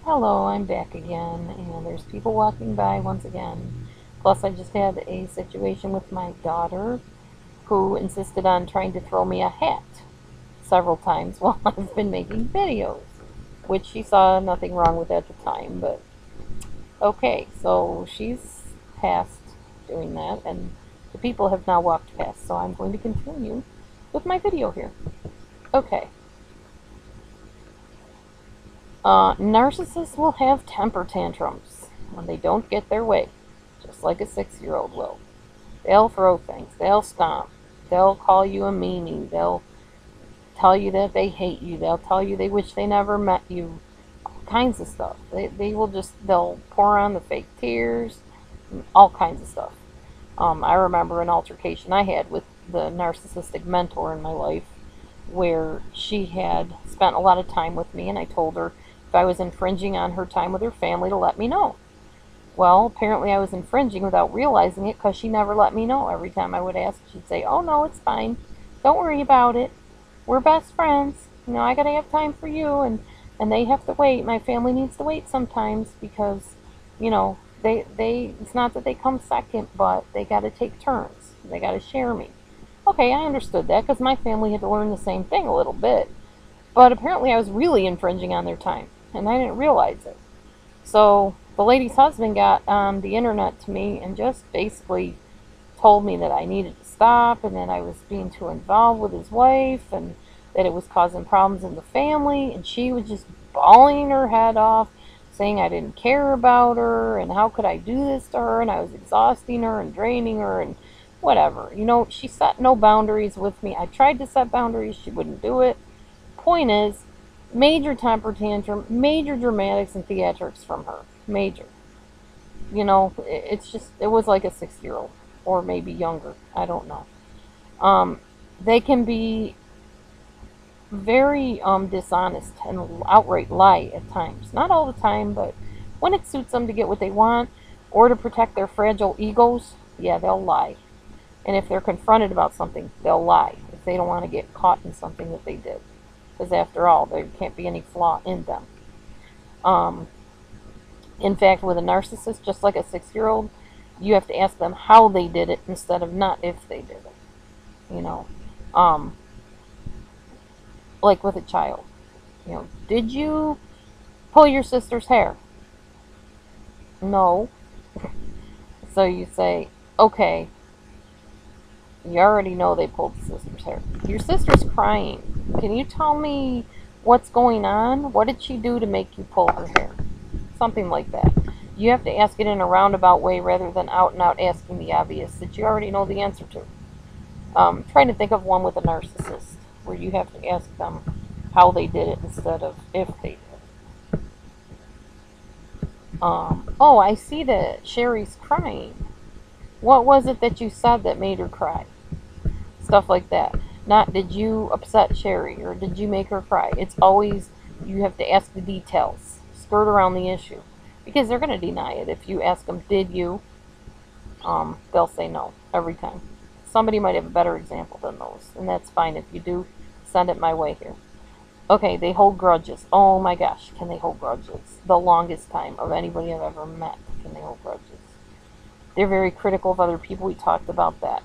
Hello, I'm back again, and there's people walking by once again. Plus, I just had a situation with my daughter who insisted on trying to throw me a hat several times while I've been making videos, which she saw nothing wrong with at the time, but okay, so she's past doing that, and the people have now walked past, so I'm going to continue with my video here. Okay, narcissists will have temper tantrums when they don't get their way, just like a 6-year-old will. They'll throw things, they'll stomp, they'll call you a meanie, they'll tell you that they hate you, they'll tell you they wish they never met you, all kinds of stuff. They'll pour on the fake tears, all kinds of stuff. I remember an altercation I had with the narcissistic mentor in my life where she had spent a lot of time with me, and I told her if I was infringing on her time with her family to let me know. Well, apparently I was infringing without realizing it because she never let me know. Every time I would ask, she'd say, "Oh no, it's fine. Don't worry about it. We're best friends. I gotta have time for you, and they have to wait. My family needs to wait sometimes because, they it's not that they come second, but they gotta take turns. They gotta share me." Okay, I understood that because my family had to learn the same thing a little bit. But apparently I was really infringing on their time, and I didn't realize it. So the lady's husband got on the internet to me and just basically told me that I needed to stop and that I was being too involved with his wife and that it was causing problems in the family. And she was just bawling her head off, saying I didn't care about her and how could I do this to her, and I was exhausting her and draining her and whatever. She set no boundaries with me. I tried to set boundaries, she wouldn't do it. Point is, major temper tantrum, major dramatics and theatrics from her. Major. It was like a 6-year old, or maybe younger. I don't know. Um, they can be very dishonest and outright lie at times. Not all the time, but when it suits them to get what they want or to protect their fragile egos, yeah, they'll lie. And if they're confronted about something, they'll lie if they don't want to get caught in something that they did. Because after all, there can't be any flaw in them. Um, in fact, with a narcissist, just like a 6-year-old, you have to ask them how they did it instead of not if they did it. You know, um, like with a child. Did you pull your sister's hair? No. So you say, okay, you already know they pulled the sister's hair. Your sister's crying. Can you tell me what's going on? What did she do to make you pull her hair? Something like that. You have to ask it in a roundabout way rather than out and out asking the obvious that you already know the answer to. Trying to think of one with a narcissist where you have to ask them how they did it instead of if they did. Oh, I see that Sherry's crying. What was it that you said that made her cry? Stuff like that. Not did you upset Sherry or did you make her cry. It's always you have to ask the details, skirt around the issue, because they're going to deny it. If you ask them, did you? They'll say no every time. Somebody might have a better example than those, and that's fine. If you do, send it my way here. Okay, they hold grudges. Oh my gosh, can they hold grudges? The longest time of anybody I've ever met can they hold grudges. They're very critical of other people. We talked about that.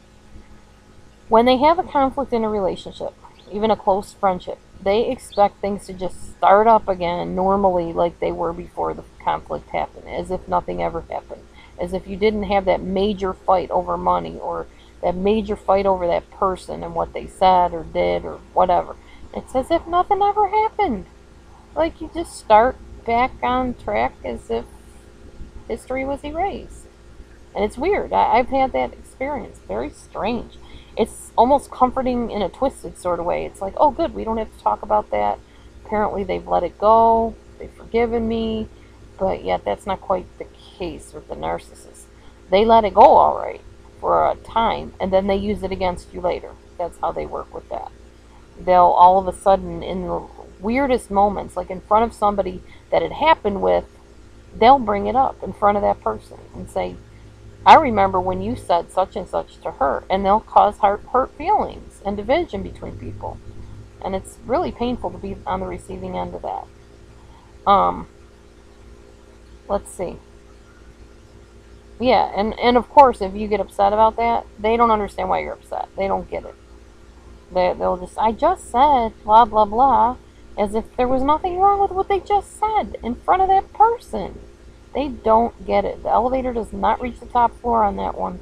When they have a conflict in a relationship, even a close friendship, they expect things to just start up again normally like they were before the conflict happened, as if nothing ever happened, as if you didn't have that major fight over money or that major fight over that person and what they said or did or whatever. It's as if nothing ever happened. Like you just start back on track as if history was erased. And it's weird. I've had that experience. Very strange. It's almost comforting in a twisted sort of way. It's like, oh, good, we don't have to talk about that. Apparently, they've let it go. They've forgiven me. But yet, that's not quite the case with the narcissist. They let it go all right for a time, and then they use it against you later. That's how they work with that. They'll all of a sudden, in the weirdest moments, like in front of somebody that it happened with, they'll bring it up in front of that person and say, I remember when you said such and such to her, and they'll cause hurt feelings and division between people. And it's really painful to be on the receiving end of that. Um, let's see. Yeah, and of course, if you get upset about that, they don't understand why you're upset. They don't get it. They'll just, I just said blah blah blah, as if there was nothing wrong with what they just said in front of that person. They don't get it. The elevator does not reach the top floor on that one.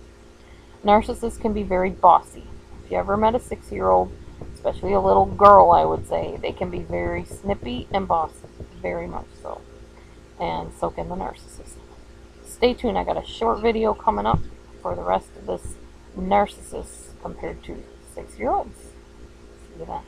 Narcissists can be very bossy. If you ever met a 6-year-old, especially a little girl, I would say, they can be very snippy and bossy. Very much so. And so can the narcissist. Stay tuned. I got a short video coming up for the rest of this narcissist compared to 6-year-olds. See you then.